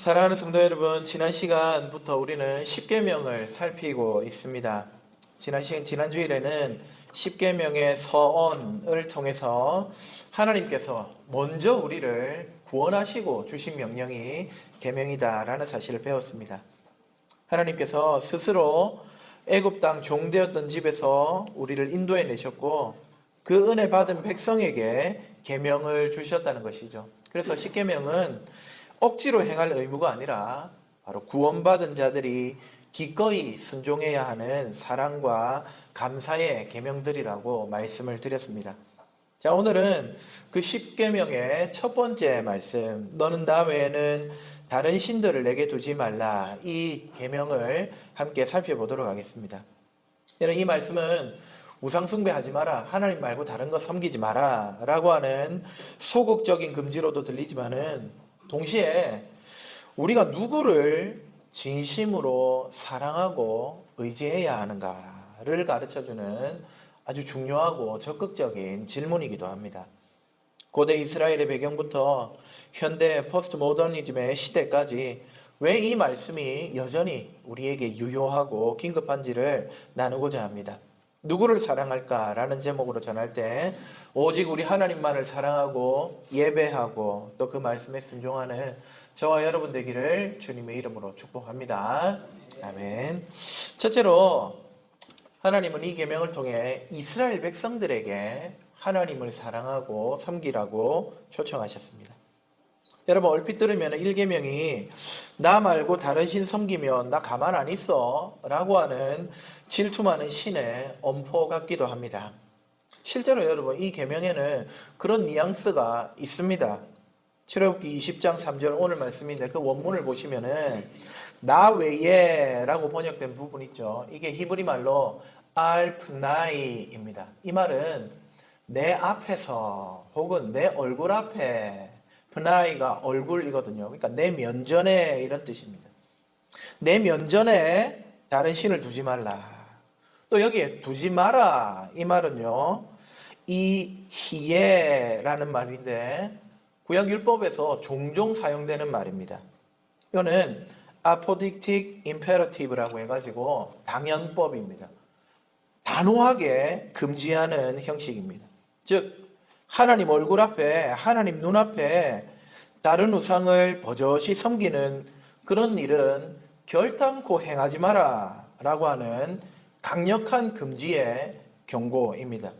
사랑하는 성도 여러분, 지난 시간부터 우리는 십계명을 살피고 있습니다. 지난 주일에는 십계명의 서언을 통해서 하나님께서 먼저 우리를 구원하시고 주신 명령이 계명이다라는 사실을 배웠습니다. 하나님께서 스스로 애굽 땅 종되었던 집에서 우리를 인도해 내셨고 그 은혜 받은 백성에게 계명을 주셨다는 것이죠. 그래서 십계명은 억지로 행할 의무가 아니라 바로 구원받은 자들이 기꺼이 순종해야 하는 사랑과 감사의 계명들이라고 말씀을 드렸습니다. 자, 오늘은 그 십계명의 첫 번째 말씀, 너는 나 외에는 다른 신들을 내게 두지 말라, 이 계명을 함께 살펴보도록 하겠습니다. 이 말씀은 우상 숭배하지 마라, 하나님 말고 다른 거 섬기지 마라 라고 하는 소극적인 금지로도 들리지만은 동시에 우리가 누구를 진심으로 사랑하고 의지해야 하는가를 가르쳐주는 아주 중요하고 적극적인 질문이기도 합니다. 고대 이스라엘의 배경부터 현대 포스트 모더니즘의 시대까지 왜 이 말씀이 여전히 우리에게 유효하고 긴급한지를 나누고자 합니다. 누구를 사랑할까라는 제목으로 전할 때 오직 우리 하나님만을 사랑하고 예배하고 또 그 말씀에 순종하는 저와 여러분 되기를 주님의 이름으로 축복합니다. 아멘. 첫째로 하나님은 이 계명을 통해 이스라엘 백성들에게 하나님을 사랑하고 섬기라고 초청하셨습니다. 여러분 얼핏 들으면 1계명이 나 말고 다른 신 섬기면 나 가만 안 있어 라고 하는 질투 많은 신의 엄포 같기도 합니다. 실제로 여러분 이 계명에는 그런 뉘앙스가 있습니다. 출애굽기 20장 3절 오늘 말씀인데 그 원문을 보시면은 나 외에 라고 번역된 부분 있죠. 이게 히브리 말로 알프나이입니다. 이 말은 내 앞에서 혹은 내 얼굴 앞에, 프나이가 얼굴이거든요. 그러니까 내 면전에 이런 뜻입니다. 내 면전에 다른 신을 두지 말라. 또 여기에 두지 마라 이 말은요, 이 히예라는 말인데 구약율법에서 종종 사용되는 말입니다. 이거는 아포딕틱 임페러티브라고 해가지고 당연법입니다. 단호하게 금지하는 형식입니다. 즉 하나님 얼굴 앞에, 하나님 눈앞에 다른 우상을 버젓이 섬기는 그런 일은 결단코 행하지 마라 라고 하는 강력한 금지의 경고입니다.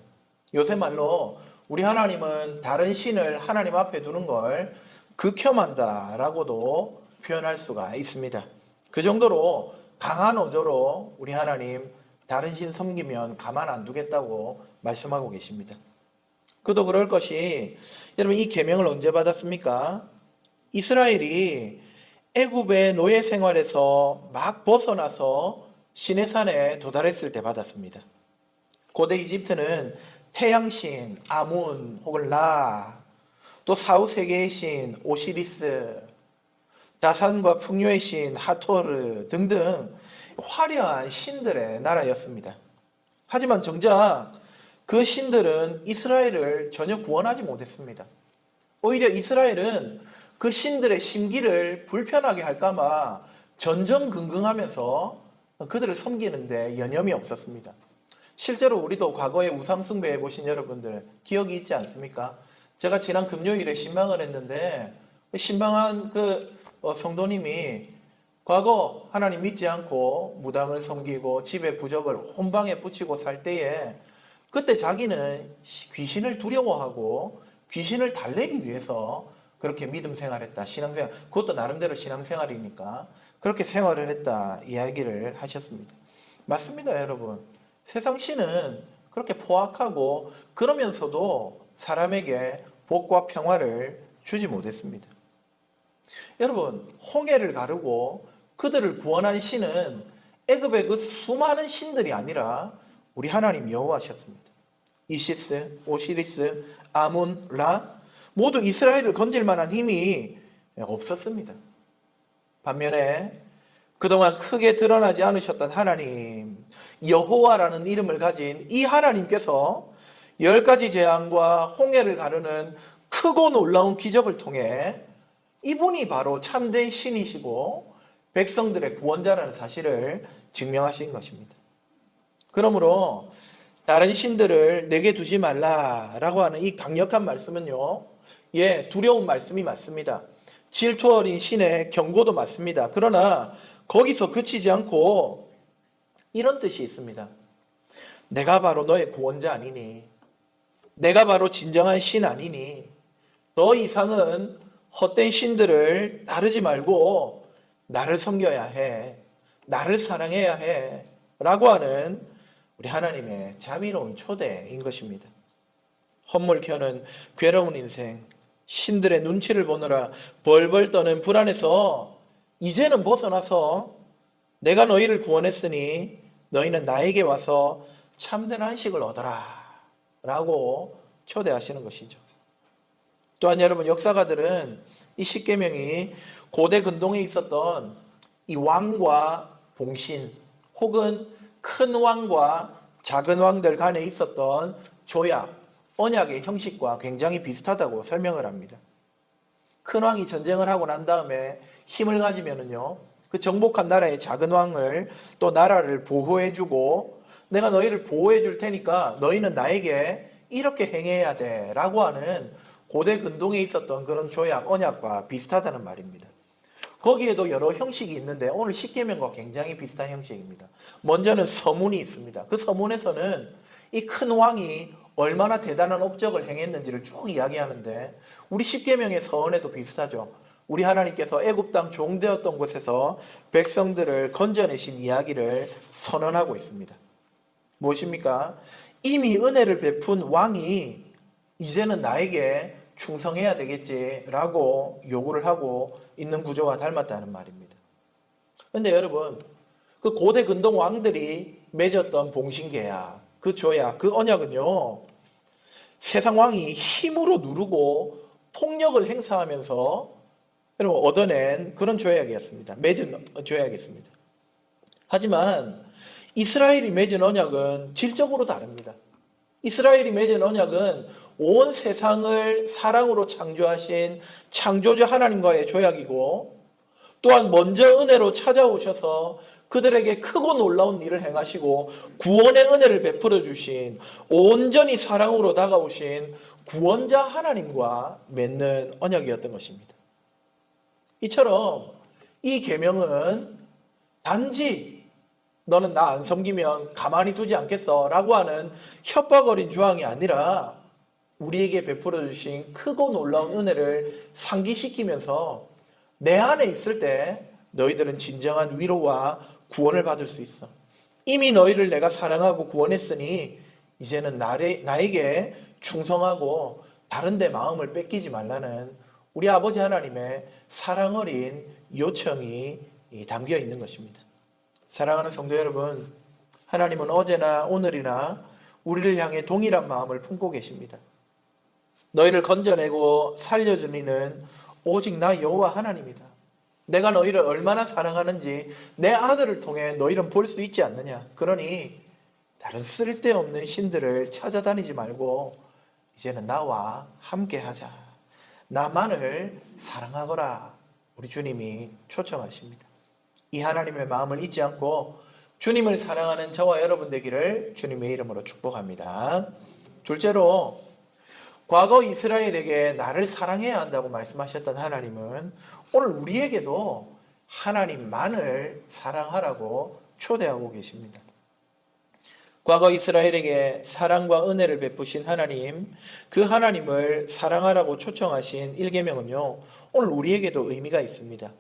요새 말로 우리 하나님은 다른 신을 하나님 앞에 두는 걸 극혐한다 라고도 표현할 수가 있습니다. 그 정도로 강한 어조로 우리 하나님 다른 신 섬기면 가만 안 두겠다고 말씀하고 계십니다. 그도 그럴 것이, 여러분 이 계명을 언제 받았습니까? 이스라엘이 애굽의 노예 생활에서 막 벗어나서 시내산에 도달했을 때 받았습니다. 고대 이집트는 태양신 아문 혹은 라, 또 사후 세계의 신 오시리스, 다산과 풍요의 신 하토르 등등 화려한 신들의 나라였습니다. 하지만 정작 그 신들은 이스라엘을 전혀 구원하지 못했습니다. 오히려 이스라엘은 그 신들의 심기를 불편하게 할까봐 전전긍긍하면서 그들을 섬기는데 여념이 없었습니다. 실제로 우리도 과거에 우상 숭배해 보신 여러분들 기억이 있지 않습니까? 제가 지난 금요일에 신방을 했는데 신방한 그 성도님이 과거 하나님 믿지 않고 무당을 섬기고 집에 부적을 혼방에 붙이고 살 때에 그때 자기는 귀신을 두려워하고 귀신을 달래기 위해서 그렇게 믿음 생활했다, 신앙생활, 그것도 나름대로 신앙생활이니까 그렇게 생활을 했다 이야기를 하셨습니다. 맞습니다 여러분. 세상 신은 그렇게 포악하고 그러면서도 사람에게 복과 평화를 주지 못했습니다. 여러분 홍해를 가르고 그들을 구원한 신은 애굽의 그 수많은 신들이 아니라 우리 하나님 여호와셨습니다. 이시스, 오시리스, 아문, 라 모두 이스라엘을 건질 만한 힘이 없었습니다. 반면에 그동안 크게 드러나지 않으셨던 하나님 여호와라는 이름을 가진 이 하나님께서 10가지 재앙과 홍해를 가르는 크고 놀라운 기적을 통해 이분이 바로 참된 신이시고 백성들의 구원자라는 사실을 증명하신 것입니다. 그러므로 다른 신들을 내게 두지 말라라고 하는 이 강력한 말씀은요, 두려운 말씀이 맞습니다. 질투 어린 신의 경고도 맞습니다. 그러나 거기서 그치지 않고 이런 뜻이 있습니다. 내가 바로 너의 구원자 아니니? 내가 바로 진정한 신 아니니? 더 이상은 헛된 신들을 따르지 말고 나를 섬겨야 해. 나를 사랑해야 해. 라고 하는 우리 하나님의 자비로운 초대인 것입니다. 헛물 켜는 괴로운 인생, 신들의 눈치를 보느라 벌벌 떠는 불안에서 이제는 벗어나서 내가 너희를 구원했으니 너희는 나에게 와서 참된 안식을 얻어라 라고 초대하시는 것이죠. 또한 여러분, 역사가들은 이 십계명이 고대 근동에 있었던 이 왕과 봉신 혹은 큰 왕과 작은 왕들 간에 있었던 조약, 언약의 형식과 굉장히 비슷하다고 설명을 합니다. 큰 왕이 전쟁을 하고 난 다음에 힘을 가지면은요, 그 정복한 나라의 작은 왕을 또 나라를 보호해주고 내가 너희를 보호해줄 테니까 너희는 나에게 이렇게 행해야 돼 라고 하는 고대 근동에 있었던 그런 조약, 언약과 비슷하다는 말입니다. 거기에도 여러 형식이 있는데 오늘 십계명과 굉장히 비슷한 형식입니다. 먼저는 서문이 있습니다. 그 서문에서는 이 큰 왕이 얼마나 대단한 업적을 행했는지를 쭉 이야기하는데 우리 십계명의 서원에도 비슷하죠. 우리 하나님께서 애굽 땅 종되었던 곳에서 백성들을 건져내신 이야기를 선언하고 있습니다. 무엇입니까? 이미 은혜를 베푼 왕이 이제는 나에게 충성해야 되겠지라고 요구를 하고 있는 구조와 닮았다는 말입니다. 그런데 여러분, 그 고대 근동 왕들이 맺었던 봉신계약, 그 조약, 그 언약은요, 세상 왕이 힘으로 누르고 폭력을 행사하면서 여러분 얻어낸 그런 조약이었습니다. 맺은 조약이었습니다. 하지만 이스라엘이 맺은 언약은 질적으로 다릅니다. 이스라엘이 맺은 언약은 온 세상을 사랑으로 창조하신 창조주 하나님과의 조약이고, 또한 먼저 은혜로 찾아오셔서 그들에게 크고 놀라운 일을 행하시고 구원의 은혜를 베풀어 주신, 온전히 사랑으로 다가오신 구원자 하나님과 맺는 언약이었던 것입니다. 이처럼 이 계명은 단지 너는 나 안 섬기면 가만히 두지 않겠어 라고 하는 협박 어린 조항이 아니라 우리에게 베풀어 주신 크고 놀라운 은혜를 상기시키면서 내 안에 있을 때 너희들은 진정한 위로와 구원을 받을 수 있어. 이미 너희를 내가 사랑하고 구원했으니 이제는 나에게 충성하고 다른 데 마음을 뺏기지 말라는 우리 아버지 하나님의 사랑 어린 요청이 담겨 있는 것입니다. 사랑하는 성도 여러분, 하나님은 어제나 오늘이나 우리를 향해 동일한 마음을 품고 계십니다. 너희를 건져내고 살려준 이는 오직 나 여호와 하나님이다. 내가 너희를 얼마나 사랑하는지 내 아들을 통해 너희는 볼 수 있지 않느냐. 그러니 다른 쓸데없는 신들을 찾아다니지 말고 이제는 나와 함께하자. 나만을 사랑하거라. 우리 주님이 초청하십니다. 이 하나님의 마음을 잊지 않고 주님을 사랑하는 저와 여러분 되기를 주님의 이름으로 축복합니다. 둘째로, 과거 이스라엘에게 나를 사랑해야 한다고 말씀하셨던 하나님은 오늘 우리에게도 하나님만을 사랑하라고 초대하고 계십니다. 과거 이스라엘에게 사랑과 은혜를 베푸신 하나님, 그 하나님을 사랑하라고 초청하신 1계명은요, 오늘 우리에게도 의미가 있습니다.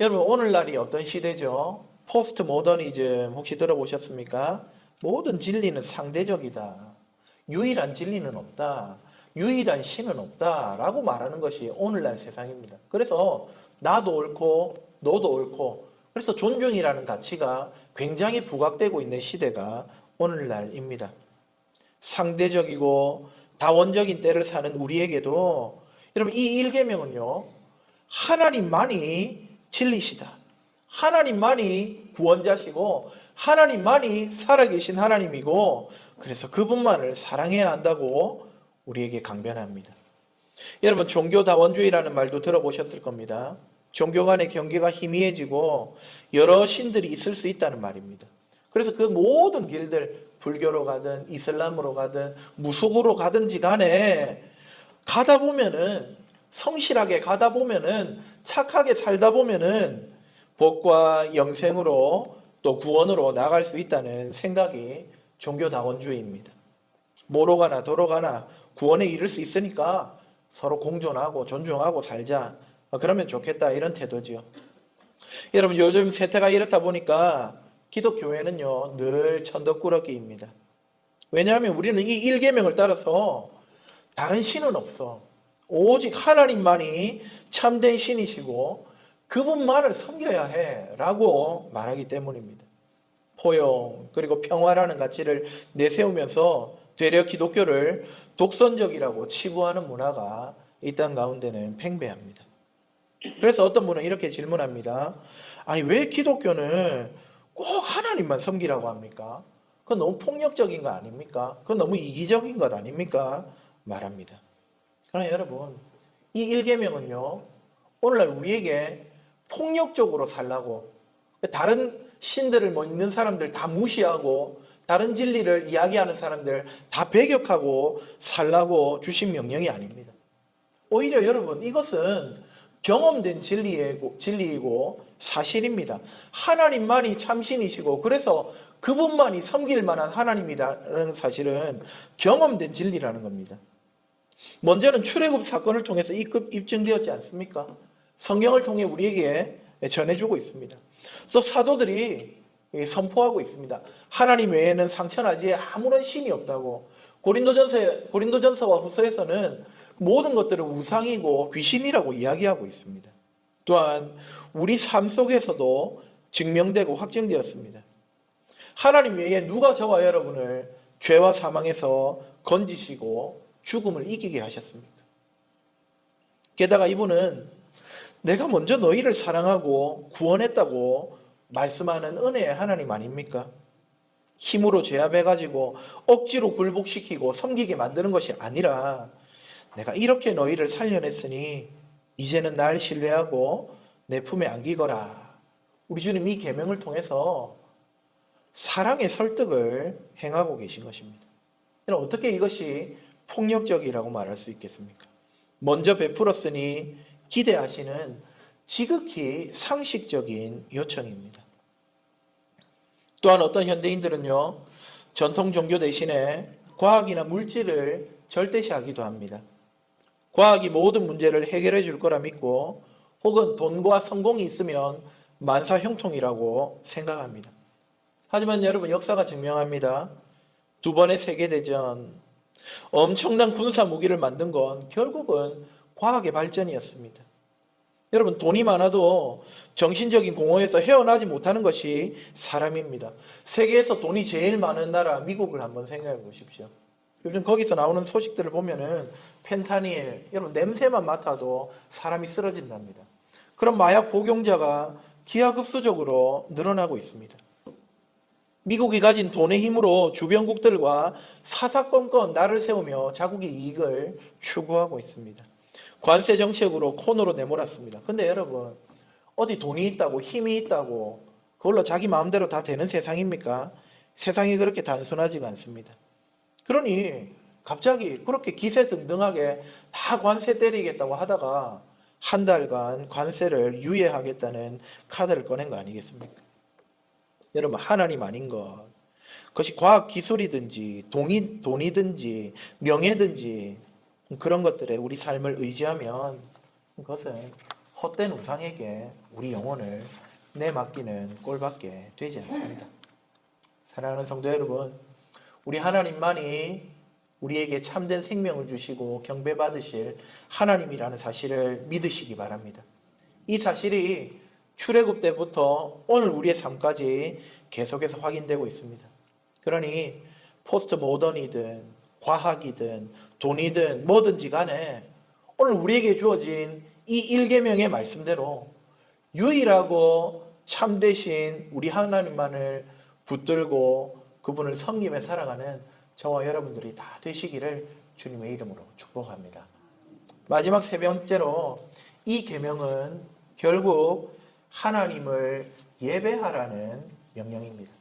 여러분, 오늘날이 어떤 시대죠? 포스트 모더니즘 혹시 들어보셨습니까? 모든 진리는 상대적이다. 유일한 진리는 없다. 유일한 신은 없다. 라고 말하는 것이 오늘날 세상입니다. 그래서 나도 옳고 너도 옳고, 그래서 존중이라는 가치가 굉장히 부각되고 있는 시대가 오늘날입니다. 상대적이고 다원적인 때를 사는 우리에게도 여러분, 이 1계명은요, 하나님만이 진리시다. 하나님만이 구원자시고 하나님만이 살아계신 하나님이고, 그래서 그분만을 사랑해야 한다고 우리에게 강변합니다. 여러분 종교다원주의라는 말도 들어보셨을 겁니다. 종교 간의 경계가 희미해지고 여러 신들이 있을 수 있다는 말입니다. 그래서 그 모든 길들, 불교로 가든 이슬람으로 가든 무속으로 가든지 간에 가다 보면은, 성실하게 가다 보면은, 착하게 살다 보면은 복과 영생으로 또 구원으로 나갈 수 있다는 생각이 종교다원주의입니다. 뭐로 가나 도로 가나 구원에 이를 수 있으니까 서로 공존하고 존중하고 살자, 그러면 좋겠다, 이런 태도지요. 여러분 요즘 세태가 이렇다 보니까 기독교회는요 늘 천덕꾸러기입니다. 왜냐하면 우리는 이 일계명을 따라서 다른 신은 없어. 오직 하나님만이 참된 신이시고 그분만을 섬겨야 해 라고 말하기 때문입니다. 포용 그리고 평화라는 가치를 내세우면서 되려 기독교를 독선적이라고 치부하는 문화가 이 땅 가운데는 팽배합니다. 그래서 어떤 분은 이렇게 질문합니다. 아니 왜 기독교는 꼭 하나님만 섬기라고 합니까? 그건 너무 폭력적인 거 아닙니까? 그건 너무 이기적인 것 아닙니까? 말합니다. 그러나 여러분 이 일계명은요 오늘날 우리에게 폭력적으로 살라고, 다른 신들을 믿는 사람들 다 무시하고 다른 진리를 이야기하는 사람들 다 배격하고 살라고 주신 명령이 아닙니다. 오히려 여러분 이것은 경험된 진리이고 사실입니다. 하나님만이 참신이시고 그래서 그분만이 섬길 만한 하나님이라는 사실은 경험된 진리라는 겁니다. 먼저는 출애굽 사건을 통해서 입증되었지 않습니까? 성경을 통해 우리에게 전해주고 있습니다. 또 사도들이 선포하고 있습니다. 하나님 외에는 상천하지에 아무런 신이 없다고. 고린도전서와 후서에서는 모든 것들은 우상이고 귀신이라고 이야기하고 있습니다. 또한 우리 삶 속에서도 증명되고 확증되었습니다. 하나님 외에 누가 저와 여러분을 죄와 사망에서 건지시고 죽음을 이기게 하셨습니까? 게다가 이분은 내가 먼저 너희를 사랑하고 구원했다고 말씀하는 은혜의 하나님 아닙니까? 힘으로 제압해가지고 억지로 굴복시키고 섬기게 만드는 것이 아니라 내가 이렇게 너희를 살려냈으니 이제는 날 신뢰하고 내 품에 안기거라. 우리 주님 이 계명을 통해서 사랑의 설득을 행하고 계신 것입니다. 어떻게 이것이 폭력적이라고 말할 수 있겠습니까? 먼저 베풀었으니 기대하시는 지극히 상식적인 요청입니다. 또한 어떤 현대인들은요, 전통 종교 대신에 과학이나 물질을 절대시하기도 합니다. 과학이 모든 문제를 해결해 줄 거라 믿고 혹은 돈과 성공이 있으면 만사형통이라고 생각합니다. 하지만 여러분 역사가 증명합니다. 두 번의 세계대전, 엄청난 군사 무기를 만든 건 결국은 과학의 발전이었습니다. 여러분 돈이 많아도 정신적인 공허에서 헤어나지 못하는 것이 사람입니다. 세계에서 돈이 제일 많은 나라 미국을 한번 생각해 보십시오. 요즘 거기서 나오는 소식들을 보면은 펜타닐, 여러분 냄새만 맡아도 사람이 쓰러진답니다. 그런 마약 복용자가 기하급수적으로 늘어나고 있습니다. 미국이 가진 돈의 힘으로 주변국들과 사사건건 날을 세우며 자국의 이익을 추구하고 있습니다. 관세 정책으로 코너로 내몰았습니다. 근데 여러분 어디 돈이 있다고 힘이 있다고 그걸로 자기 마음대로 다 되는 세상입니까? 세상이 그렇게 단순하지가 않습니다. 그러니 갑자기 그렇게 기세등등하게 다 관세 때리겠다고 하다가 한 달간 관세를 유예하겠다는 카드를 꺼낸 거 아니겠습니까? 여러분 하나님 아닌 것, 그것이 과학기술이든지 돈이든지 명예든지 그런 것들에 우리 삶을 의지하면 그것은 헛된 우상에게 우리 영혼을 내맡기는 꼴밖에 되지 않습니다. 사랑하는 성도 여러분, 우리 하나님만이 우리에게 참된 생명을 주시고 경배받으실 하나님이라는 사실을 믿으시기 바랍니다. 이 사실이 출애굽 때부터 오늘 우리의 삶까지 계속해서 확인되고 있습니다. 그러니 포스트 모던이든 과학이든 돈이든 뭐든지 간에 오늘 우리에게 주어진 이 일계명의 말씀대로 유일하고 참되신 우리 하나님만을 붙들고 그분을 섬기며 살아가는 저와 여러분들이 다 되시기를 주님의 이름으로 축복합니다. 마지막 세 번째로 이 계명은 결국 하나님을 예배하라는 명령입니다.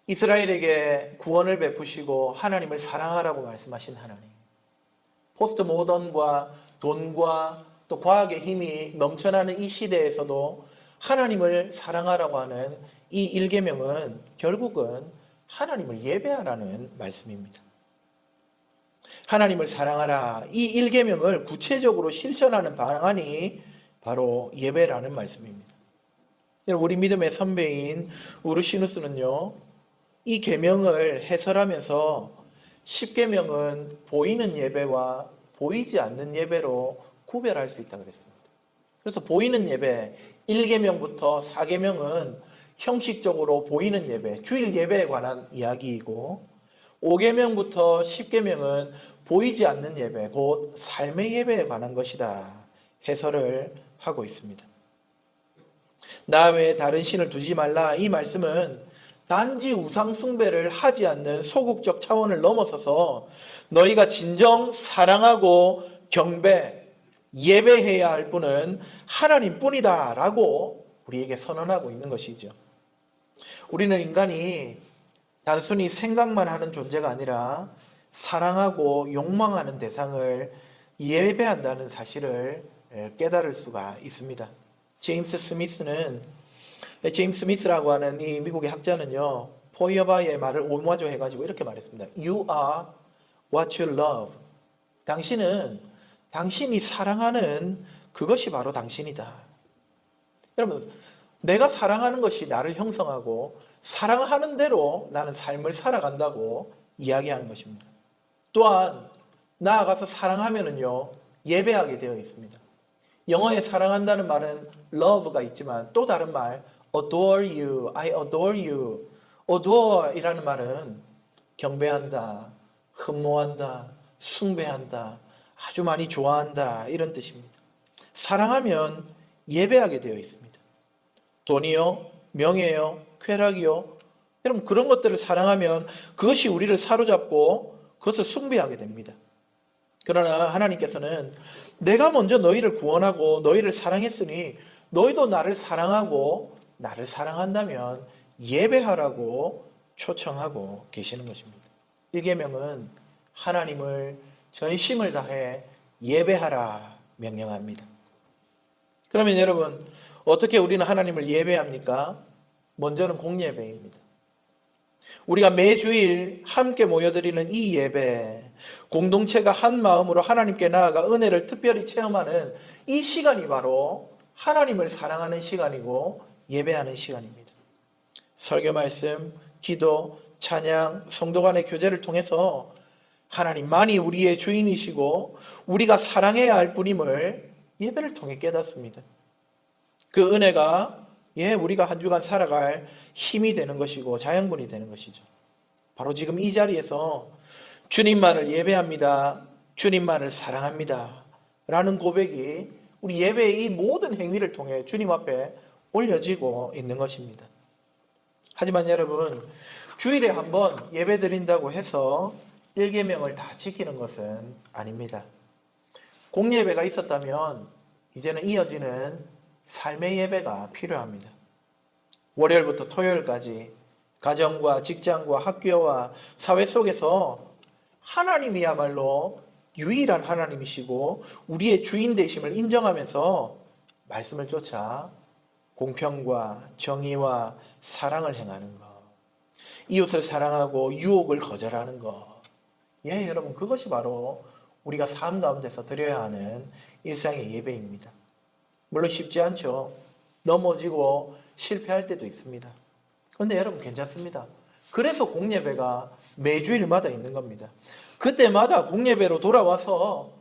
이스라엘에게 구원을 베푸시고 하나님을 사랑하라고 말씀하신 하나님. 포스트 모던과 돈과 또 과학의 힘이 넘쳐나는 이 시대에서도 하나님을 사랑하라고 하는 이 1계명은 결국은 하나님을 예배하라는 말씀입니다. 하나님을 사랑하라. 이 1계명을 구체적으로 실천하는 방안이 바로 예배라는 말씀입니다. 우리 믿음의 선배인 우르시누스는요, 이 계명을 해설하면서 10계명은 보이는 예배와 보이지 않는 예배로 구별할 수 있다고 그랬습니다. 그래서 보이는 예배 1계명부터 4계명은 형식적으로 보이는 예배, 주일 예배에 관한 이야기이고 5계명부터 10계명은 보이지 않는 예배, 곧 삶의 예배에 관한 것이다 해설을 하고 있습니다. 나 외에 다른 신을 두지 말라. 이 말씀은 단지 우상 숭배를 하지 않는 소극적 차원을 넘어서서 너희가 진정 사랑하고 경배, 예배해야 할 분은 하나님뿐이다 라고 우리에게 선언하고 있는 것이죠. 우리는 인간이 단순히 생각만 하는 존재가 아니라 사랑하고 욕망하는 대상을 예배한다는 사실을 깨달을 수가 있습니다. 제임스 스미스라고 하는 이 미국의 학자는요, 포이어바의 말을 오마주 해가지고 이렇게 말했습니다. You are what you love. 당신은 당신이 사랑하는 그것이 바로 당신이다. 여러분, 내가 사랑하는 것이 나를 형성하고 사랑하는 대로 나는 삶을 살아간다고 이야기하는 것입니다. 또한 나아가서 사랑하면은요, 예배하게 되어 있습니다. 영어에 사랑한다는 말은 love가 있지만 또 다른 말 adore you, I adore you. adore 이라는 말은 경배한다, 흠모한다, 숭배한다, 아주 많이 좋아한다 이런 뜻입니다. 사랑하면 예배하게 되어 있습니다. 돈이요, 명예요, 쾌락이요. 여러분 그런 것들을 사랑하면 그것이 우리를 사로잡고 그것을 숭배하게 됩니다. 그러나 하나님께서는 내가 먼저 너희를 구원하고 너희를 사랑했으니 너희도 나를 사랑하고 나를 사랑한다면 예배하라고 초청하고 계시는 것입니다. 1계명은 하나님을 전심을 다해 예배하라 명령합니다. 그러면 여러분 어떻게 우리는 하나님을 예배합니까? 먼저는 공예배입니다. 우리가 매주일 함께 모여드리는 이 예배, 공동체가 한 마음으로 하나님께 나아가 은혜를 특별히 체험하는 이 시간이 바로 하나님을 사랑하는 시간이고 예배하는 시간입니다. 설교 말씀, 기도, 찬양, 성도 간의 교제를 통해서 하나님만이 우리의 주인이시고 우리가 사랑해야 할 분임을 예배를 통해 깨닫습니다. 그 은혜가 우리가 한 주간 살아갈 힘이 되는 것이고 자양분이 되는 것이죠. 바로 지금 이 자리에서 주님만을 예배합니다. 주님만을 사랑합니다. 라는 고백이 우리 예배의 이 모든 행위를 통해 주님 앞에 올려지고 있는 것입니다. 하지만 여러분, 주일에 한번 예배 드린다고 해서 1계명을 다 지키는 것은 아닙니다. 공예배가 있었다면 이제는 이어지는 삶의 예배가 필요합니다. 월요일부터 토요일까지 가정과 직장과 학교와 사회 속에서 하나님이야말로 유일한 하나님이시고 우리의 주인 되심을 인정하면서 말씀을 쫓아 공평과 정의와 사랑을 행하는 것, 이웃을 사랑하고 유혹을 거절하는 것, 여러분 그것이 바로 우리가 삶 가운데서 드려야 하는 일상의 예배입니다. 물론 쉽지 않죠. 넘어지고 실패할 때도 있습니다. 그런데 여러분 괜찮습니다. 그래서 공예배가 매주일마다 있는 겁니다. 그때마다 공예배로 돌아와서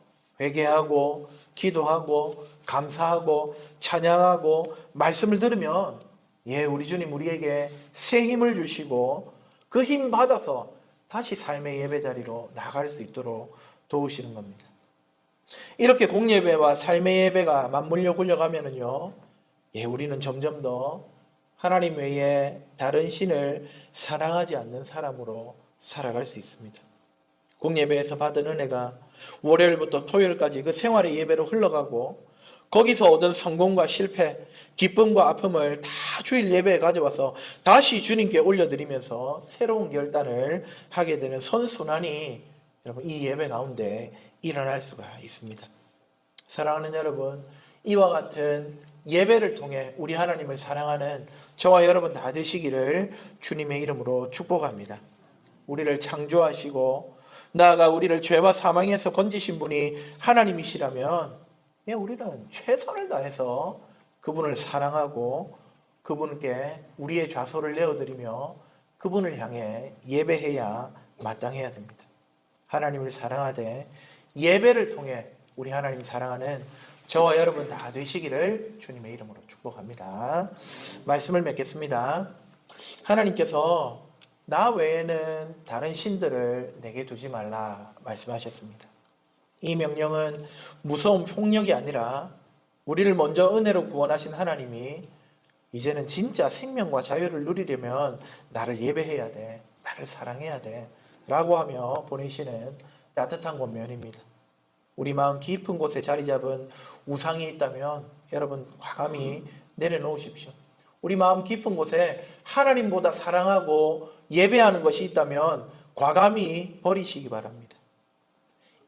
회개하고 기도하고 감사하고 찬양하고 말씀을 들으면 우리 주님 우리에게 새 힘을 주시고 그 힘 받아서 다시 삶의 예배 자리로 나갈 수 있도록 도우시는 겁니다. 이렇게 공예배와 삶의 예배가 맞물려 굴려가면은요, 우리는 점점 더 하나님 외에 다른 신을 사랑하지 않는 사람으로 살아갈 수 있습니다. 공예배에서 받은 은혜가 월요일부터 토요일까지 그 생활의 예배로 흘러가고 거기서 얻은 성공과 실패, 기쁨과 아픔을 다 주일 예배에 가져와서 다시 주님께 올려드리면서 새로운 결단을 하게 되는 선순환이 여러분 이 예배 가운데 일어날 수가 있습니다. 사랑하는 여러분, 이와 같은 예배를 통해 우리 하나님을 사랑하는 저와 여러분 다 되시기를 주님의 이름으로 축복합니다. 우리를 창조하시고 나아가 우리를 죄와 사망에서 건지신 분이 하나님이시라면 우리는 최선을 다해서 그분을 사랑하고 그분께 우리의 좌소를 내어드리며 그분을 향해 예배해야 마땅해야 됩니다. 하나님을 사랑하되 예배를 통해 우리 하나님 사랑하는 저와 여러분 다 되시기를 주님의 이름으로 축복합니다. 말씀을 맺겠습니다. 하나님께서 나 외에는 다른 신들을 내게 두지 말라 말씀하셨습니다. 이 명령은 무서운 폭력이 아니라 우리를 먼저 은혜로 구원하신 하나님이 이제는 진짜 생명과 자유를 누리려면 나를 예배해야 돼, 나를 사랑해야 돼 라고 하며 보내시는 따뜻한 권면입니다. 우리 마음 깊은 곳에 자리 잡은 우상이 있다면 여러분 과감히 내려놓으십시오. 우리 마음 깊은 곳에 하나님보다 사랑하고 예배하는 것이 있다면 과감히 버리시기 바랍니다.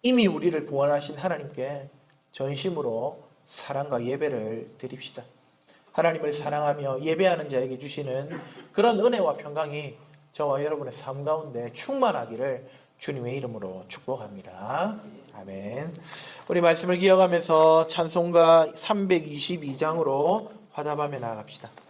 이미 우리를 구원하신 하나님께 전심으로 사랑과 예배를 드립시다. 하나님을 사랑하며 예배하는 자에게 주시는 그런 은혜와 평강이 저와 여러분의 삶 가운데 충만하기를 주님의 이름으로 축복합니다. 아멘. 우리 말씀을 기억하면서 찬송가 322장으로 화답하며 나아갑시다.